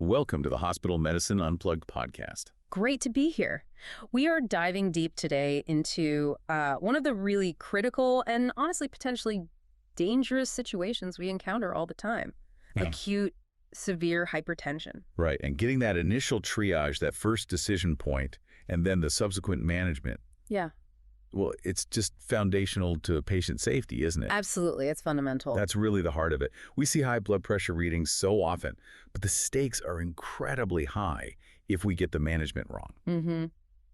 Welcome to the Hospital Medicine Unplugged podcast. Great to be here. We are diving deep today into one of the really critical and honestly potentially dangerous situations we encounter all the time. Acute, severe hypertension. Right, and getting that initial triage, that first decision point, and then the subsequent management. Yeah. Well, it's just foundational to patient safety, isn't it? Absolutely. It's fundamental. That's really the heart of it. We see high blood pressure readings so often, but the stakes are incredibly high if we get the management wrong. Mm-hmm.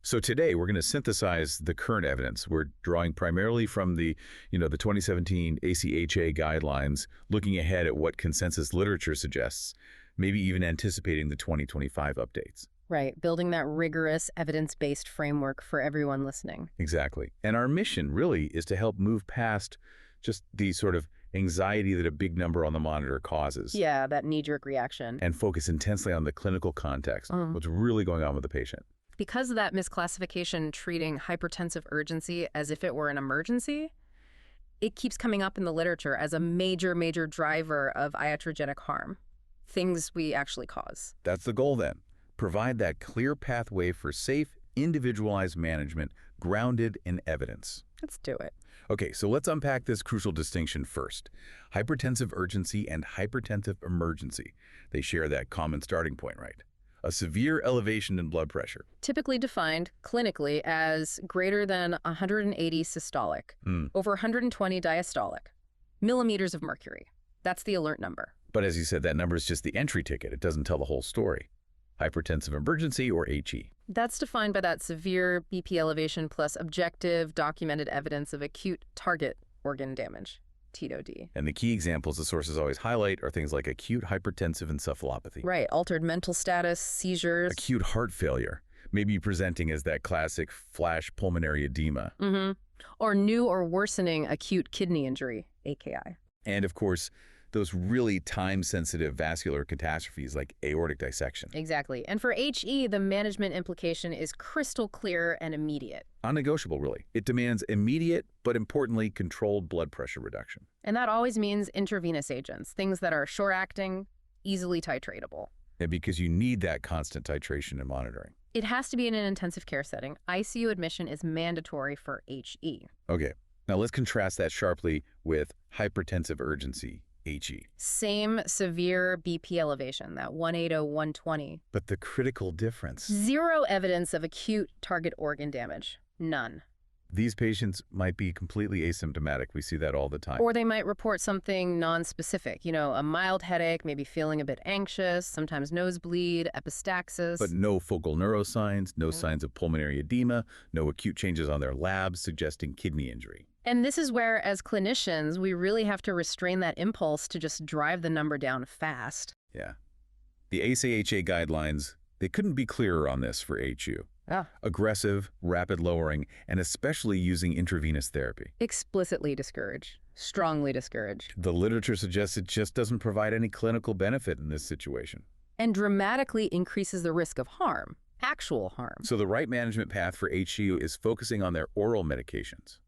So today we're going to synthesize the current evidence. We're drawing primarily from the 2017 ACHA guidelines, looking ahead at what consensus literature suggests, maybe even anticipating the 2025 updates. Right. Building that rigorous evidence-based framework for everyone listening. Exactly. And our mission really is to help move past just the sort of anxiety that a big number on the monitor causes. Yeah, that knee-jerk reaction. And focus intensely on the clinical context, what's really going on with the patient. Because of that misclassification treating hypertensive urgency as if it were an emergency, it keeps coming up in the literature as a major, major driver of iatrogenic harm, things we actually cause. That's the goal then. Provide that clear pathway for safe, individualized management grounded in evidence. Let's do it. Okay, so let's unpack this crucial distinction first. Hypertensive urgency and hypertensive emergency. They share that common starting point, right? A severe elevation in blood pressure. Typically defined clinically as greater than 180 systolic, over 120 diastolic, millimeters of mercury. That's the alert number. But as you said, that number is just the entry ticket. It doesn't tell the whole story. Hypertensive emergency, or HE. That's defined by that severe BP elevation plus objective documented evidence of acute target organ damage, TOD. And the key examples the sources always highlight are things like acute hypertensive encephalopathy. Right, altered mental status, seizures. Acute heart failure, maybe presenting as that classic flash pulmonary edema. Or new or worsening acute kidney injury, AKI. And of course, those really time-sensitive vascular catastrophes like aortic dissection. Exactly. And for HE, the management implication is crystal clear and immediate. Unnegotiable, really. It demands immediate, but importantly, controlled blood pressure reduction. And that always means intravenous agents, things that are short-acting, easily titratable. And because you need that constant titration and monitoring. It has to be in an intensive care setting. ICU admission is mandatory for HE. Okay. Now let's contrast that sharply with hypertensive urgency, HE. Same severe BP elevation, that 180, 120. But the critical difference. Zero evidence of acute target organ damage. None. These patients might be completely asymptomatic. We see that all the time. Or they might report something non-specific, a mild headache, maybe feeling a bit anxious, sometimes nosebleed, epistaxis. But no focal neuroscience, no signs of pulmonary edema, no acute changes on their labs suggesting kidney injury. And this is where, as clinicians, we really have to restrain that impulse to just drive the number down fast. Yeah. The ACHA guidelines, they couldn't be clearer on this for HU. Aggressive, rapid lowering, and especially using intravenous therapy. Explicitly discouraged. Strongly discouraged. The literature suggests it just doesn't provide any clinical benefit in this situation. And dramatically increases the risk of harm, actual harm. So the right management path for HCU is focusing on their oral medications.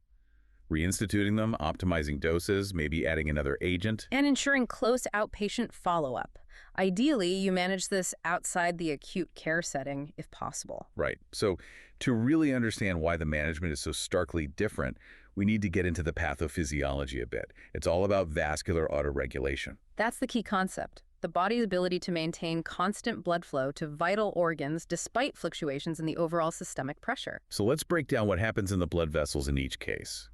Reinstituting them, optimizing doses, maybe adding another agent. And ensuring close outpatient follow-up. Ideally, you manage this outside the acute care setting, if possible. Right. So to really understand why the management is so starkly different, we need to get into the pathophysiology a bit. It's all about vascular autoregulation. That's the key concept. The body's ability to maintain constant blood flow to vital organs despite fluctuations in the overall systemic pressure. So let's break down what happens in the blood vessels in each case.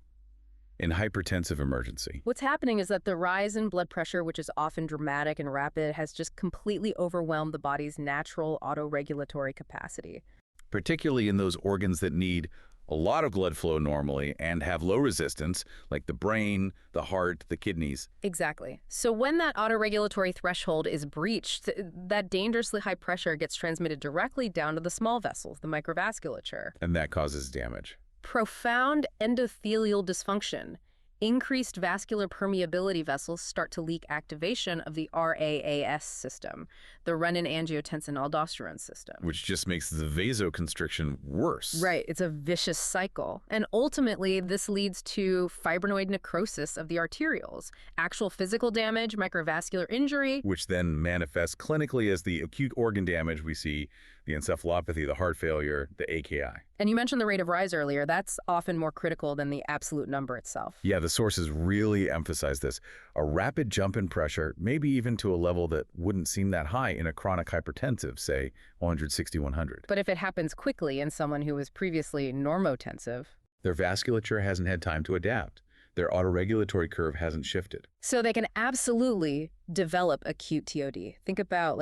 In hypertensive emergency. What's happening is that the rise in blood pressure, which is often dramatic and rapid, has just completely overwhelmed the body's natural autoregulatory capacity. Particularly in those organs that need a lot of blood flow normally and have low resistance, like the brain, the heart, the kidneys. Exactly. So when that autoregulatory threshold is breached, that dangerously high pressure gets transmitted directly down to the small vessels, the microvasculature. And that causes damage. Profound endothelial dysfunction. Increased vascular permeability vessels start to leak activation of the RAAS system, the renin-angiotensin-aldosterone system. Which just makes the vasoconstriction worse. Right, it's a vicious cycle. And ultimately, this leads to fibrinoid necrosis of the arterioles, actual physical damage, microvascular injury. Which then manifests clinically as the acute organ damage we see, the encephalopathy, the heart failure, the AKI. And you mentioned the rate of rise earlier. That's often more critical than the absolute number itself. Yeah, the sources really emphasize this. A rapid jump in pressure, maybe even to a level that wouldn't seem that high in a chronic hypertensive, say 160, 100. But if it happens quickly in someone who was previously normotensive, their vasculature hasn't had time to adapt. Their autoregulatory curve hasn't shifted. So they can absolutely develop acute TOD. Think about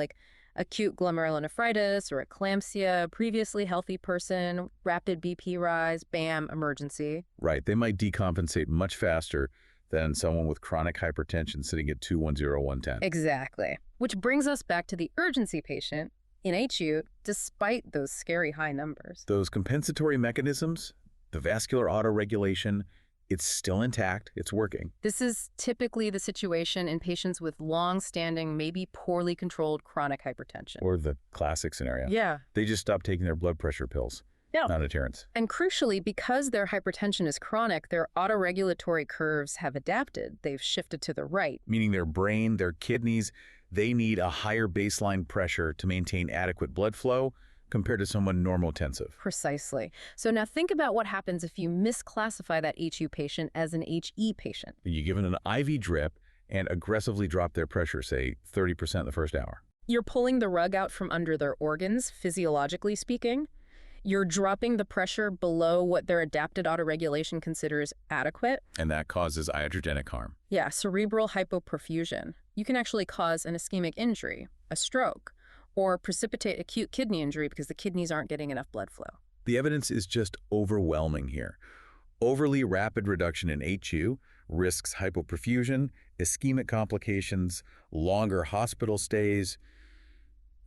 acute glomerulonephritis or eclampsia, previously healthy person, rapid BP rise, bam, emergency. Right, they might decompensate much faster than someone with chronic hypertension sitting at 210, 110. Exactly. Which brings us back to the urgency patient in acute, despite those scary high numbers. Those compensatory mechanisms, the vascular autoregulation, it's still intact, it's working. This is typically the situation in patients with long-standing, maybe poorly controlled chronic hypertension. Or the classic scenario. Yeah. They just stopped taking their blood pressure pills. Yeah. Non-adherence. And crucially, because their hypertension is chronic, their autoregulatory curves have adapted. They've shifted to the right. Meaning their brain, their kidneys, they need a higher baseline pressure to maintain adequate blood flow compared to someone normotensive. Precisely. So now think about what happens if you misclassify that HU patient as an HE patient. You give them an IV drip and aggressively drop their pressure, say 30% in the first hour. You're pulling the rug out from under their organs, physiologically speaking. You're dropping the pressure below what their adapted autoregulation considers adequate. And that causes iatrogenic harm. Yeah, cerebral hypoperfusion. You can actually cause an ischemic injury, a stroke, or precipitate acute kidney injury because the kidneys aren't getting enough blood flow. The evidence is just overwhelming here. Overly rapid reduction in HU risks hypoperfusion, ischemic complications, longer hospital stays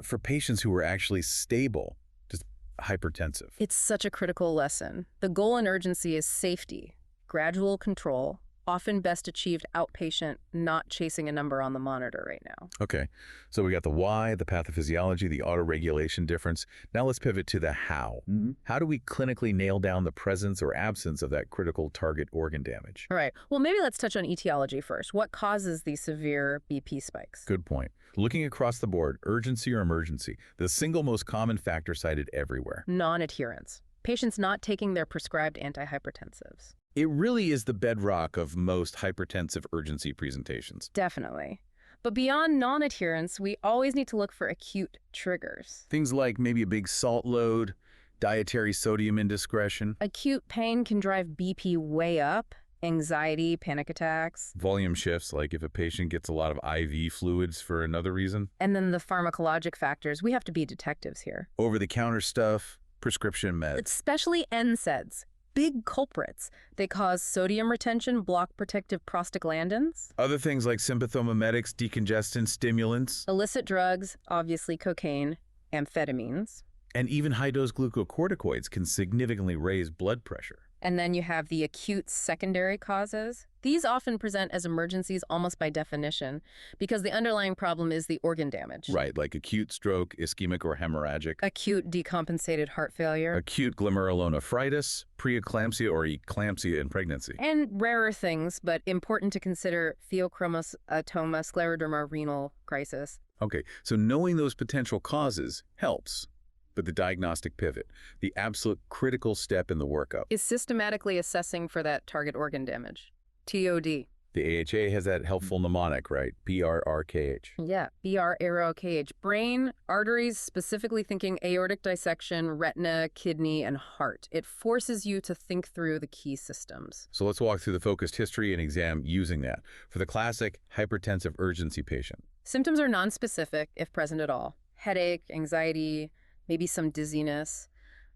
for patients who are actually stable, just hypertensive. It's such a critical lesson. The goal in urgency is safety, gradual control, often best achieved outpatient, not chasing a number on the monitor right now. Okay, so we got the why, the pathophysiology, the autoregulation difference. Now let's pivot to the how. How do we clinically nail down the presence or absence of that critical target organ damage? All right, well, maybe let's touch on etiology first. What causes these severe BP spikes? Good point. Looking across the board, urgency or emergency, the single most common factor cited everywhere. Non-adherence. Patients not taking their prescribed antihypertensives. It really is the bedrock of most hypertensive urgency presentations. Definitely. But beyond non-adherence, we always need to look for acute triggers. Things like maybe a big salt load, dietary sodium indiscretion. Acute pain can drive BP way up, anxiety, panic attacks. Volume shifts, like if a patient gets a lot of IV fluids for another reason. And then the pharmacologic factors. We have to be detectives here. Over-the-counter stuff, prescription meds. Especially NSAIDs. Big culprits. They cause sodium retention, block protective prostaglandins. Other things like sympathomimetics, decongestants, stimulants. Illicit drugs, obviously cocaine, amphetamines. And even high-dose glucocorticoids can significantly raise blood pressure. And then you have the acute secondary causes. These often present as emergencies almost by definition because the underlying problem is the organ damage. Right, like acute stroke, ischemic or hemorrhagic. Acute decompensated heart failure. Acute glomerulonephritis, preeclampsia or eclampsia in pregnancy. And rarer things, but important to consider, pheochromocytoma, scleroderma, renal crisis. Okay, so knowing those potential causes helps. But the diagnostic pivot, the absolute critical step in the workup, is systematically assessing for that target organ damage, TOD. The AHA has that helpful mnemonic, right? BRRKH. Yeah, BRRKH. Brain, arteries, specifically thinking aortic dissection, retina, kidney, and heart. It forces you to think through the key systems. So let's walk through the focused history and exam using that. For the classic hypertensive urgency patient. Symptoms are nonspecific, if present at all. Headache, anxiety, maybe some dizziness,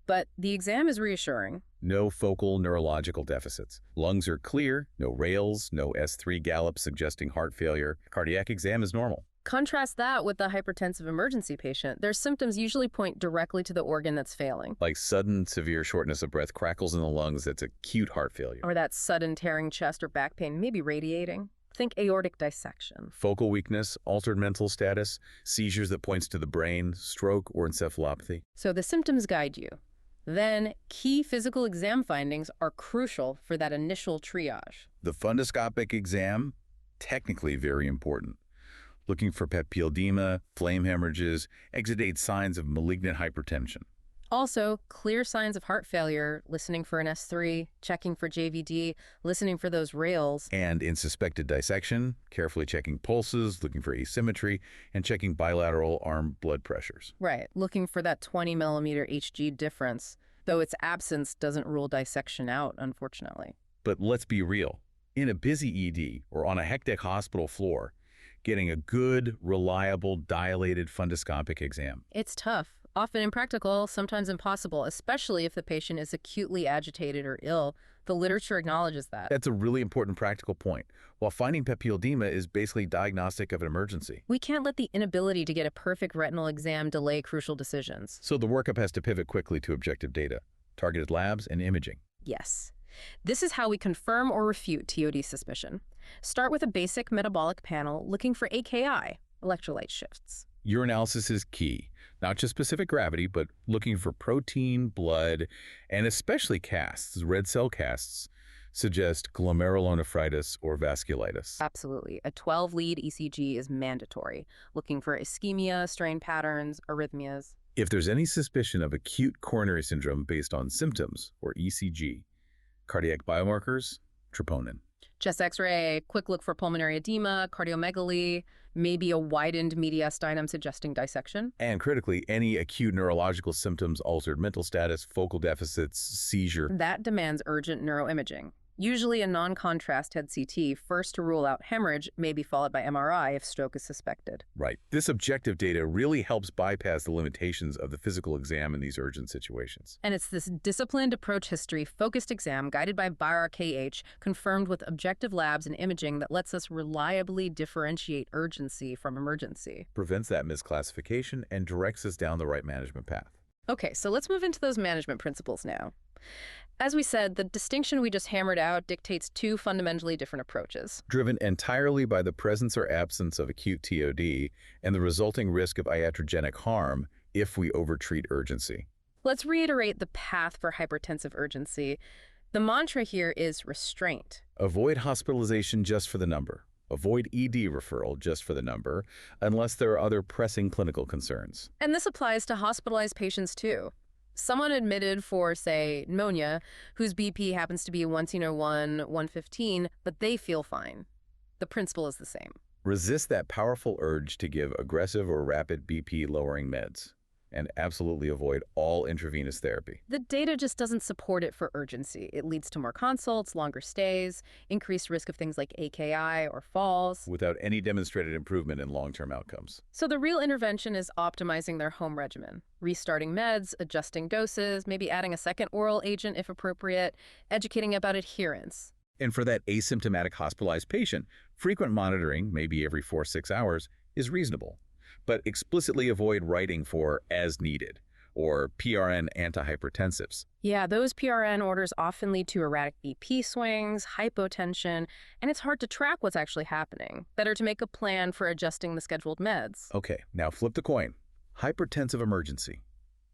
but the exam is reassuring. No focal neurological deficits. Lungs are clear, no rales, no S3 gallop suggesting heart failure. Cardiac exam is normal. Contrast that with the hypertensive emergency patient. Their symptoms usually point directly to the organ that's failing. Like sudden severe shortness of breath, crackles in the lungs, that's acute heart failure. Or that sudden tearing chest or back pain, maybe radiating. Think aortic dissection. Focal weakness, altered mental status, seizures that points to the brain, stroke, or encephalopathy. So the symptoms guide you. Then, key physical exam findings are crucial for that initial triage. The fundoscopic exam, technically very important. Looking for papilledema, flame hemorrhages, exudate signs of malignant hypertension. Also, clear signs of heart failure, listening for an S3, checking for JVD, listening for those rails. And in suspected dissection, carefully checking pulses, looking for asymmetry, and checking bilateral arm blood pressures. Right, looking for that 20 millimeter Hg difference, though its absence doesn't rule dissection out, unfortunately. But let's be real. In a busy ED or on a hectic hospital floor, getting a good, reliable, dilated fundoscopic exam. It's tough. Often impractical, sometimes impossible, especially if the patient is acutely agitated or ill. The literature acknowledges that. That's a really important practical point. While finding papilledema is basically diagnostic of an emergency. We can't let the inability to get a perfect retinal exam delay crucial decisions. So the workup has to pivot quickly to objective data, targeted labs, and imaging. Yes. This is how we confirm or refute TOD suspicion. Start with a basic metabolic panel looking for AKI, electrolyte shifts. Urinalysis is key, not just specific gravity, but looking for protein, blood, and especially casts, red cell casts, suggest glomerulonephritis or vasculitis. Absolutely. A 12-lead ECG is mandatory, looking for ischemia, strain patterns, arrhythmias. If there's any suspicion of acute coronary syndrome based on symptoms, or ECG, cardiac biomarkers, troponin. Chest X-ray, quick look for pulmonary edema, cardiomegaly, maybe a widened mediastinum suggesting dissection. And critically, any acute neurological symptoms, altered mental status, focal deficits, seizure. That demands urgent neuroimaging. Usually a non-contrast head CT, first to rule out hemorrhage, may be followed by MRI if stroke is suspected. Right. This objective data really helps bypass the limitations of the physical exam in these urgent situations. And it's this disciplined approach history, focused exam guided by BIR-KH, confirmed with objective labs and imaging that lets us reliably differentiate urgency from emergency. Prevents that misclassification and directs us down the right management path. Okay, so let's move into those management principles now. As we said, the distinction we just hammered out dictates two fundamentally different approaches. Driven entirely by the presence or absence of acute TOD and the resulting risk of iatrogenic harm if we overtreat urgency. Let's reiterate the path for hypertensive urgency. The mantra here is restraint. Avoid hospitalization just for the number. Avoid ED referral just for the number, unless there are other pressing clinical concerns. And this applies to hospitalized patients too. Someone admitted for, say, pneumonia, whose BP happens to be 101, 115, but they feel fine. The principle is the same. Resist that powerful urge to give aggressive or rapid BP-lowering meds, and absolutely avoid all intravenous therapy. The data just doesn't support it for urgency. It leads to more consults, longer stays, increased risk of things like AKI or falls, without any demonstrated improvement in long-term outcomes. So the real intervention is optimizing their home regimen, restarting meds, adjusting doses, maybe adding a second oral agent if appropriate, educating about adherence. And for that asymptomatic hospitalized patient, frequent monitoring, maybe every 4-6 hours, is reasonable. But explicitly avoid writing for as needed or PRN antihypertensives. Yeah, those PRN orders often lead to erratic BP swings, hypotension, and it's hard to track what's actually happening. Better to make a plan for adjusting the scheduled meds. Okay, now flip the coin. Hypertensive emergency.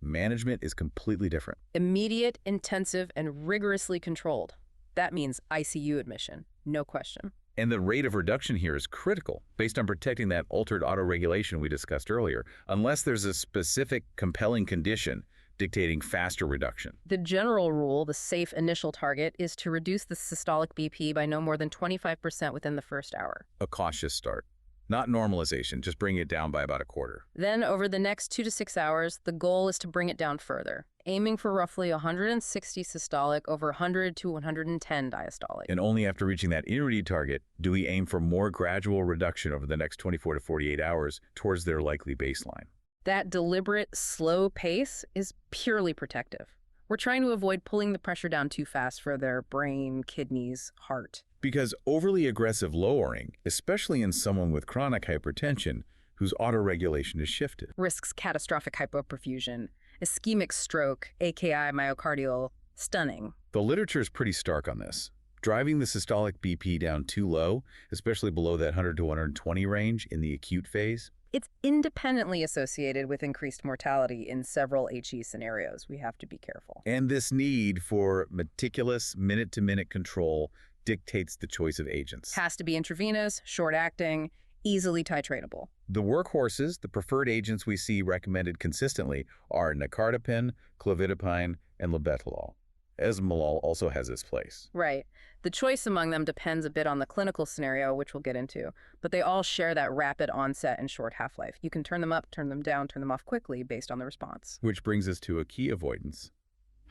Management is completely different. Immediate, intensive, and rigorously controlled. That means ICU admission, no question. And the rate of reduction here is critical, based on protecting that altered autoregulation we discussed earlier, unless there's a specific compelling condition dictating faster reduction. The general rule, the safe initial target, is to reduce the systolic BP by no more than 25% within the first hour. A cautious start. Not normalization, just bring it down by about a quarter. Then, over the next 2 to 6 hours, the goal is to bring it down further, aiming for roughly 160 systolic over 100 to 110 diastolic. And only after reaching that intermediate target do we aim for more gradual reduction over the next 24 to 48 hours towards their likely baseline. That deliberate, slow pace is purely protective. We're trying to avoid pulling the pressure down too fast for their brain, kidneys, heart. Because overly aggressive lowering, especially in someone with chronic hypertension whose autoregulation is shifted, risks catastrophic hypoperfusion, ischemic stroke, AKI myocardial, stunning. The literature is pretty stark on this. Driving the systolic BP down too low, especially below that 100 to 120 range in the acute phase. It's independently associated with increased mortality in several HE scenarios. We have to be careful. And this need for meticulous minute-to-minute control dictates the choice of agents. Has to be intravenous, short-acting, easily titratable. The workhorses, the preferred agents we see recommended consistently, are nicardipine, clovidipine, and labetalol. Esmolol also has its place. Right. The choice among them depends a bit on the clinical scenario, which we'll get into, but they all share that rapid onset and short half-life. You can turn them up, turn them down, turn them off quickly based on the response. Which brings us to a key avoidance,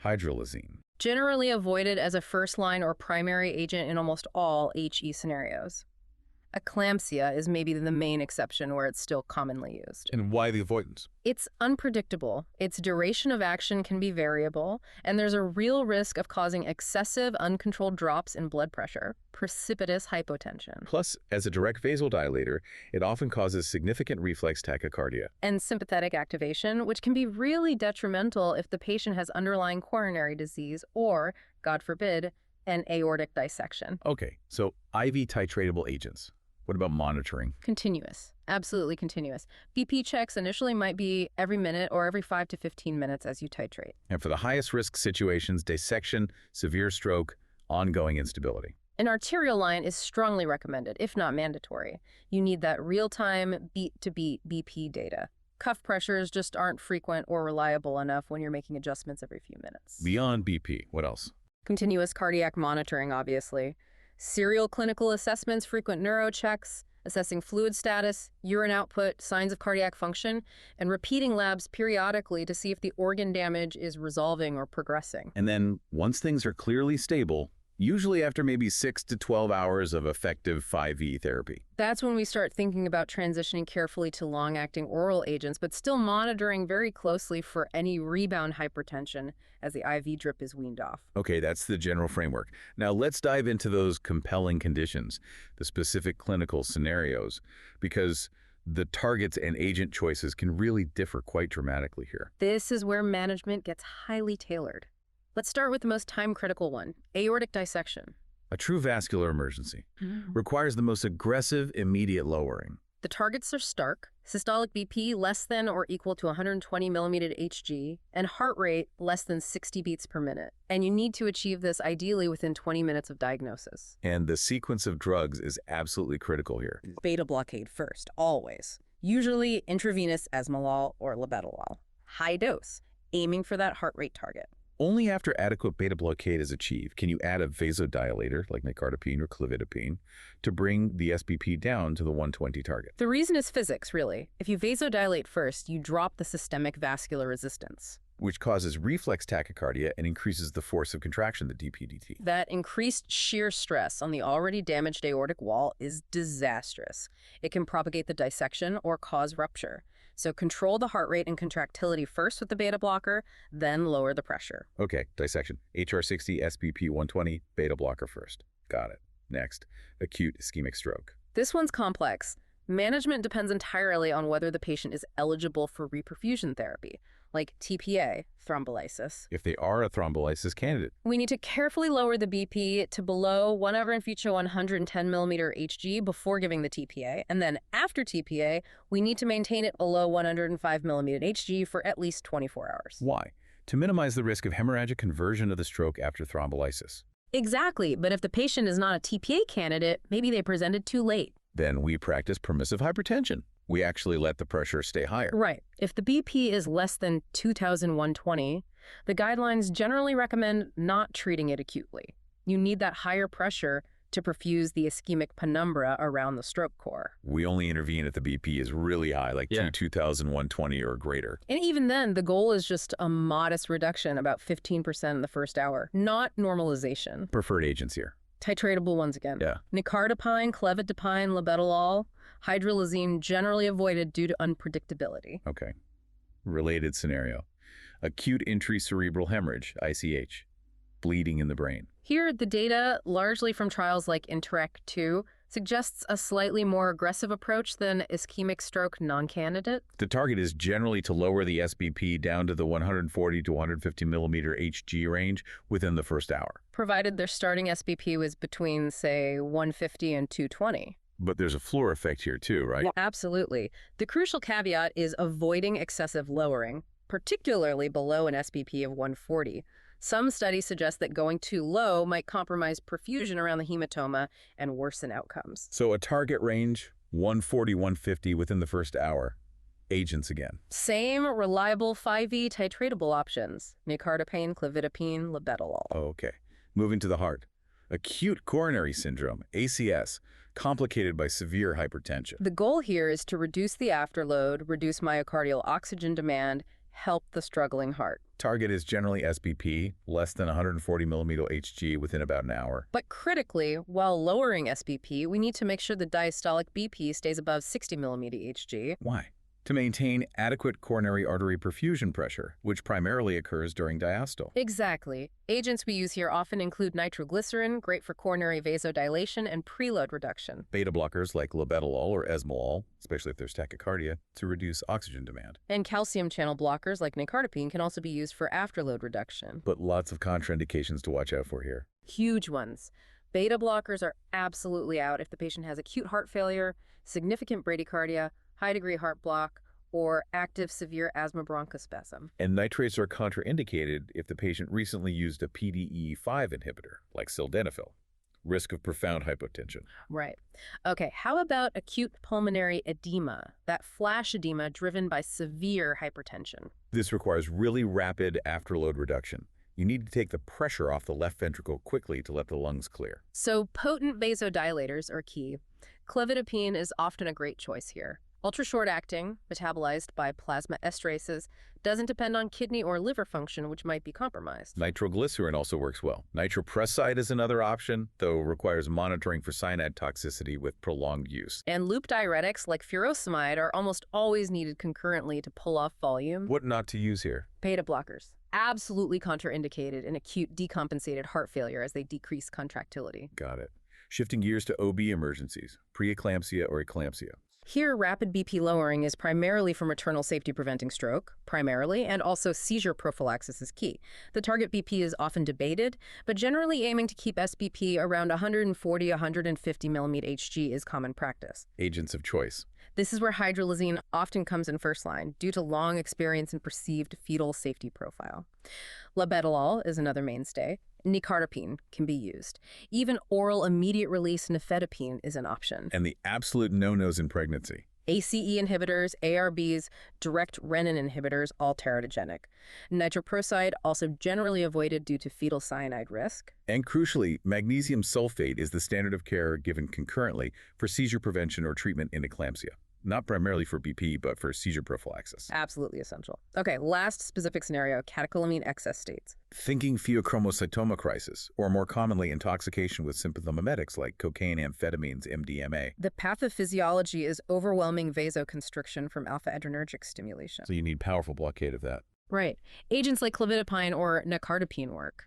hydralazine. Generally avoided as a first-line or primary agent in almost all HE scenarios. Eclampsia is maybe the main exception where it's still commonly used. And why the avoidance? It's unpredictable, its duration of action can be variable, and there's a real risk of causing excessive, uncontrolled drops in blood pressure, precipitous hypotension. Plus, as a direct vasodilator, it often causes significant reflex tachycardia. And sympathetic activation, which can be really detrimental if the patient has underlying coronary disease or, God forbid, an aortic dissection. Okay, so IV titratable agents. What about monitoring? Continuous. Absolutely continuous. BP checks initially might be every minute or every 5 to 15 minutes as you titrate. And for the highest risk situations, dissection, severe stroke, ongoing instability. An arterial line is strongly recommended, if not mandatory. You need that real-time beat-to-beat BP data. Cuff pressures just aren't frequent or reliable enough when you're making adjustments every few minutes. Beyond BP, what else? Continuous cardiac monitoring, obviously. Serial clinical assessments, frequent neurochecks, assessing fluid status, urine output, signs of cardiac function, and repeating labs periodically to see if the organ damage is resolving or progressing. And then, once things are clearly stable, usually after maybe 6 to 12 hours of effective 5E therapy. That's when we start thinking about transitioning carefully to long-acting oral agents, but still monitoring very closely for any rebound hypertension as the IV drip is weaned off. Okay, that's the general framework. Now let's dive into those compelling conditions, the specific clinical scenarios, because the targets and agent choices can really differ quite dramatically here. This is where management gets highly tailored. Let's start with the most time-critical one, aortic dissection. A true vascular emergency requires the most aggressive, immediate lowering. The targets are stark, systolic BP less than or equal to 120 millimeter Hg, and heart rate less than 60 beats per minute. And you need to achieve this ideally within 20 minutes of diagnosis. And the sequence of drugs is absolutely critical here. Beta blockade first, always. Usually intravenous esmolol or labetalol. High dose, aiming for that heart rate target. Only after adequate beta blockade is achieved can you add a vasodilator, like nicardipine or clovidipine, to bring the SBP down to the 120 target. The reason is physics, really. If you vasodilate first, you drop the systemic vascular resistance, which causes reflex tachycardia and increases the force of contraction, the DPDT. That increased shear stress on the already damaged aortic wall is disastrous. It can propagate the dissection or cause rupture. So control the heart rate and contractility first with the beta blocker, then lower the pressure. Okay, dissection. HR60, SBP 120, beta blocker first. Got it. Next, acute ischemic stroke. This one's complex. Management depends entirely on whether the patient is eligible for reperfusion therapy, like TPA, thrombolysis. If they are a thrombolysis candidate. We need to carefully lower the BP to below 1 over in future 110 millimeter Hg before giving the TPA, and then after TPA, we need to maintain it below 105 millimeter Hg for at least 24 hours. Why? To minimize the risk of hemorrhagic conversion of the stroke after thrombolysis. Exactly, but if the patient is not a TPA candidate, maybe they presented too late. Then we practice permissive hypertension. We actually let the pressure stay higher. Right. If the BP is less than 2,120, the guidelines generally recommend not treating it acutely. You need that higher pressure to perfuse the ischemic penumbra around the stroke core. We only intervene if the BP is really high, like 2,120 or greater. And even then, the goal is just a modest reduction, about 15% in the first hour, not normalization. Preferred agents here. Titratable ones again. Yeah. Nicardipine, clovidipine, labetalol, hydralazine generally avoided due to unpredictability. Okay. Related scenario. Acute intracerebral hemorrhage, ICH. Bleeding in the brain. Here, the data, largely from trials like INTERACT-2, suggests a slightly more aggressive approach than ischemic stroke non-candidate. The target is generally to lower the SBP down to the 140 to 150 millimeter Hg range within the first hour. provided their starting SBP was between, say, 150 and 220. But there's a floor effect here too, right? Yeah, absolutely. The crucial caveat is avoiding excessive lowering, particularly below an SBP of 140. Some studies suggest that going too low might compromise perfusion around the hematoma and worsen outcomes. So a target range, 140, 150 within the first hour. Agents again. Same reliable 5E titratable options: nicardipine, clevidipine, labetalol. Oh, okay. Moving to the heart. Acute coronary syndrome, ACS, complicated by severe hypertension. The goal here is to reduce the afterload, reduce myocardial oxygen demand, help the struggling heart. Target is generally SBP, less than 140 millimeter Hg within about an hour. But critically, while lowering SBP, we need to make sure the diastolic BP stays above 60 millimeter Hg. Why? To maintain adequate coronary artery perfusion pressure, which primarily occurs during diastole. Exactly. Agents we use here often include nitroglycerin, great for coronary vasodilation and preload reduction. Beta blockers like labetalol or esmolol, especially if there's tachycardia, to reduce oxygen demand. And calcium channel blockers like nicardipine can also be used for afterload reduction. But lots of contraindications to watch out for here. Huge ones. Beta blockers are absolutely out if the patient has acute heart failure, significant bradycardia, high-degree heart block, or active severe asthma bronchospasm. And nitrates are contraindicated if the patient recently used a PDE5 inhibitor, like sildenafil. Risk of profound hypotension. Right. Okay, how about acute pulmonary edema, that flash edema driven by severe hypertension? This requires really rapid afterload reduction. You need to take the pressure off the left ventricle quickly to let the lungs clear. So potent vasodilators are key. Clevidipine is often a great choice here. Ultra-short-acting, metabolized by plasma esterases, doesn't depend on kidney or liver function, which might be compromised. Nitroglycerin also works well. Nitroprusside is another option, though requires monitoring for cyanide toxicity with prolonged use. And loop diuretics like furosemide are almost always needed concurrently to pull off volume. What not to use here? Beta blockers. Absolutely contraindicated in acute decompensated heart failure as they decrease contractility. Got it. Shifting gears to OB emergencies, preeclampsia or eclampsia. Here, rapid BP lowering is primarily for maternal safety preventing stroke, primarily, and also seizure prophylaxis is key. The target BP is often debated, but generally aiming to keep SBP around 140-150 millimeter Hg is common practice. Agents of choice. This is where hydralazine often comes in first line due to long experience and perceived fetal safety profile. Labetalol is another mainstay. Nicardipine can be used. Even oral immediate-release nifedipine is an option. And the absolute no-nos in pregnancy. ACE inhibitors, ARBs, direct renin inhibitors, all teratogenic. Nitroprusside also generally avoided due to fetal cyanide risk. And crucially, magnesium sulfate is the standard of care given concurrently for seizure prevention or treatment in eclampsia. Not primarily for BP, but for seizure prophylaxis. Absolutely essential. Okay, last specific scenario, catecholamine excess states. Thinking pheochromocytoma crisis, or more commonly intoxication with sympathomimetics like cocaine, amphetamines, MDMA. The pathophysiology is overwhelming vasoconstriction from alpha-adrenergic stimulation. So you need powerful blockade of that. Right. Agents like clevidipine or nicardipine work.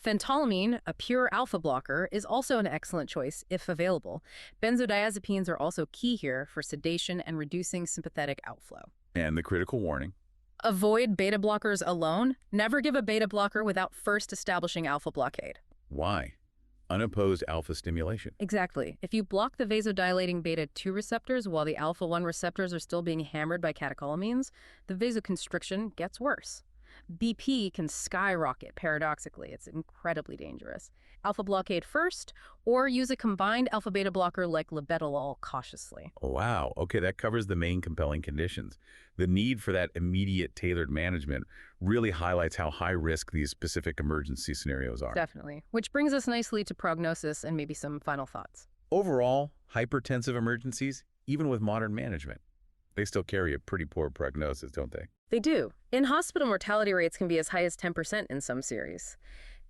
Phentolamine, a pure alpha blocker, is also an excellent choice if available. Benzodiazepines are also key here for sedation and reducing sympathetic outflow. And the critical warning. Avoid beta blockers alone. Never give a beta blocker without first establishing alpha blockade. Why? Unopposed alpha stimulation. Exactly. If you block the vasodilating beta-2 receptors while the alpha-1 receptors are still being hammered by catecholamines, the vasoconstriction gets worse. BP can skyrocket, paradoxically. It's incredibly dangerous. Alpha blockade first, or use a combined alpha-beta blocker like labetalol cautiously. Wow. Okay, that covers the main compelling conditions. The need for that immediate tailored management really highlights how high risk these specific emergency scenarios are. Definitely. Which brings us nicely to prognosis and maybe some final thoughts. Overall, hypertensive emergencies, even with modern management, they still carry a pretty poor prognosis, don't they? They do. In-hospital mortality rates can be as high as 10% in some series.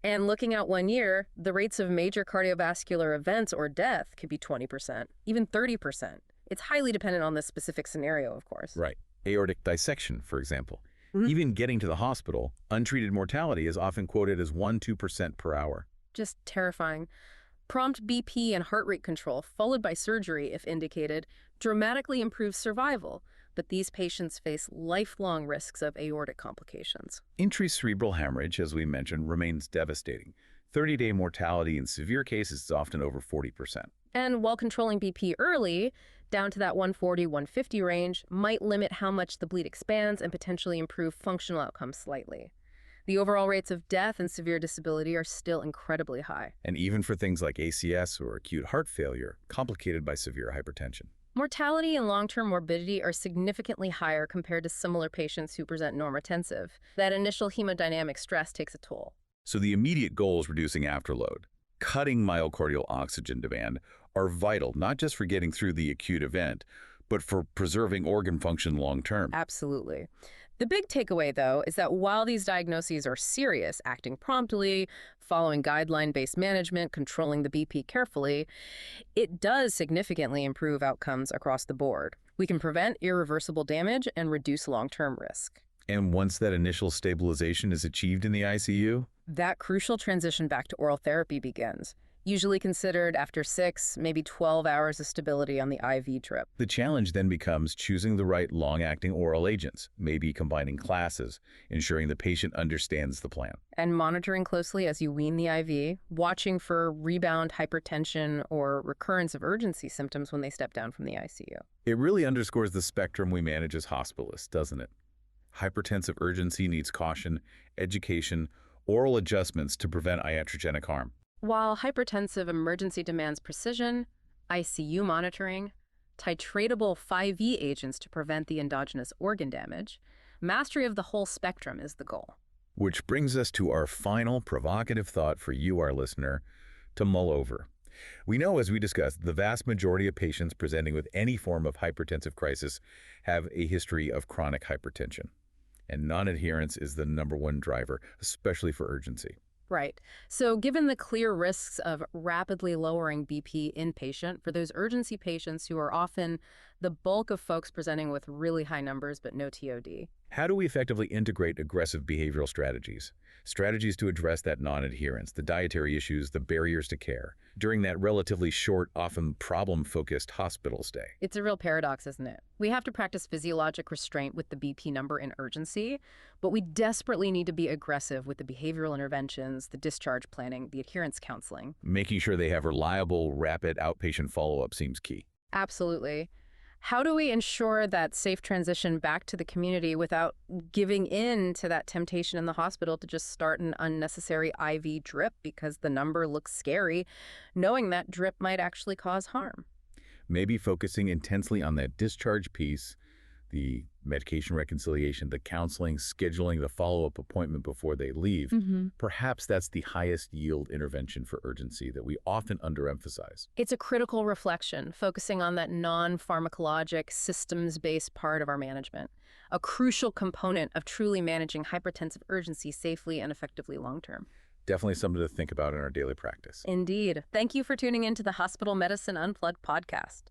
And looking out 1 year, the rates of major cardiovascular events or death could be 20%, even 30%. It's highly dependent on the specific scenario, of course. Right. Aortic dissection, for example. Even getting to the hospital, untreated mortality is often quoted as 1–2% per hour. Just terrifying. Prompt BP and heart rate control, followed by surgery if indicated, dramatically improves survival. But these patients face lifelong risks of aortic complications. Intracerebral hemorrhage, as we mentioned, remains devastating. 30-day mortality in severe cases is often over 40%. And while controlling BP early, down to that 140-150 range, might limit how much the bleed expands and potentially improve functional outcomes slightly. The overall rates of death and severe disability are still incredibly high. And even for things like ACS or acute heart failure, complicated by severe hypertension. Mortality and long-term morbidity are significantly higher compared to similar patients who present normotensive. That initial hemodynamic stress takes a toll. So the immediate goal is reducing afterload. Cutting myocardial oxygen demand are vital, not just for getting through the acute event, but for preserving organ function long-term. Absolutely. The big takeaway, though, is that while these diagnoses are serious, acting promptly, following guideline-based management, controlling the BP carefully, it does significantly improve outcomes across the board. We can prevent irreversible damage and reduce long-term risk. And once that initial stabilization is achieved in the ICU, that crucial transition back to oral therapy begins, usually considered after 6, maybe 12 hours of stability on the IV drip. the challenge then becomes choosing the right long-acting oral agents, maybe combining classes, ensuring the patient understands the plan. And monitoring closely as you wean the IV, watching for rebound hypertension or recurrence of urgency symptoms when they step down from the ICU. It really underscores the spectrum we manage as hospitalists, doesn't it? Hypertensive urgency needs caution, education, oral adjustments to prevent iatrogenic harm. While hypertensive emergency demands precision, ICU monitoring, titratable 5E agents to prevent the endogenous organ damage, mastery of the whole spectrum is the goal. Which brings us to our final provocative thought for you, our listener, to mull over. We know, as we discussed, the vast majority of patients presenting with any form of hypertensive crisis have a history of chronic hypertension. And non-adherence is the #1 driver, especially for urgency. Right. So given the clear risks of rapidly lowering BP inpatient for those urgency patients who are often the bulk of folks presenting with really high numbers but no TOD. How do we effectively integrate aggressive behavioral strategies? Strategies to address that non-adherence, the dietary issues, the barriers to care, during that relatively short, often problem-focused hospital stay. It's a real paradox, isn't it? We have to practice physiologic restraint with the BP number in urgency, but we desperately need to be aggressive with the behavioral interventions, the discharge planning, the adherence counseling. Making sure they have reliable, rapid outpatient follow-up seems key. Absolutely. How do we ensure that safe transition back to the community without giving in to that temptation in the hospital to just start an unnecessary IV drip because the number looks scary, knowing that drip might actually cause harm? Maybe focusing intensely on that discharge piece, the medication reconciliation, the counseling, scheduling the follow-up appointment before they leave. Perhaps that's the highest yield intervention for urgency that we often underemphasize. It's a critical reflection, focusing on that non-pharmacologic, systems-based part of our management, a crucial component of truly managing hypertensive urgency safely and effectively long-term. Definitely something to think about in our daily practice. Indeed. Thank you for tuning in to the Hospital Medicine Unplugged podcast.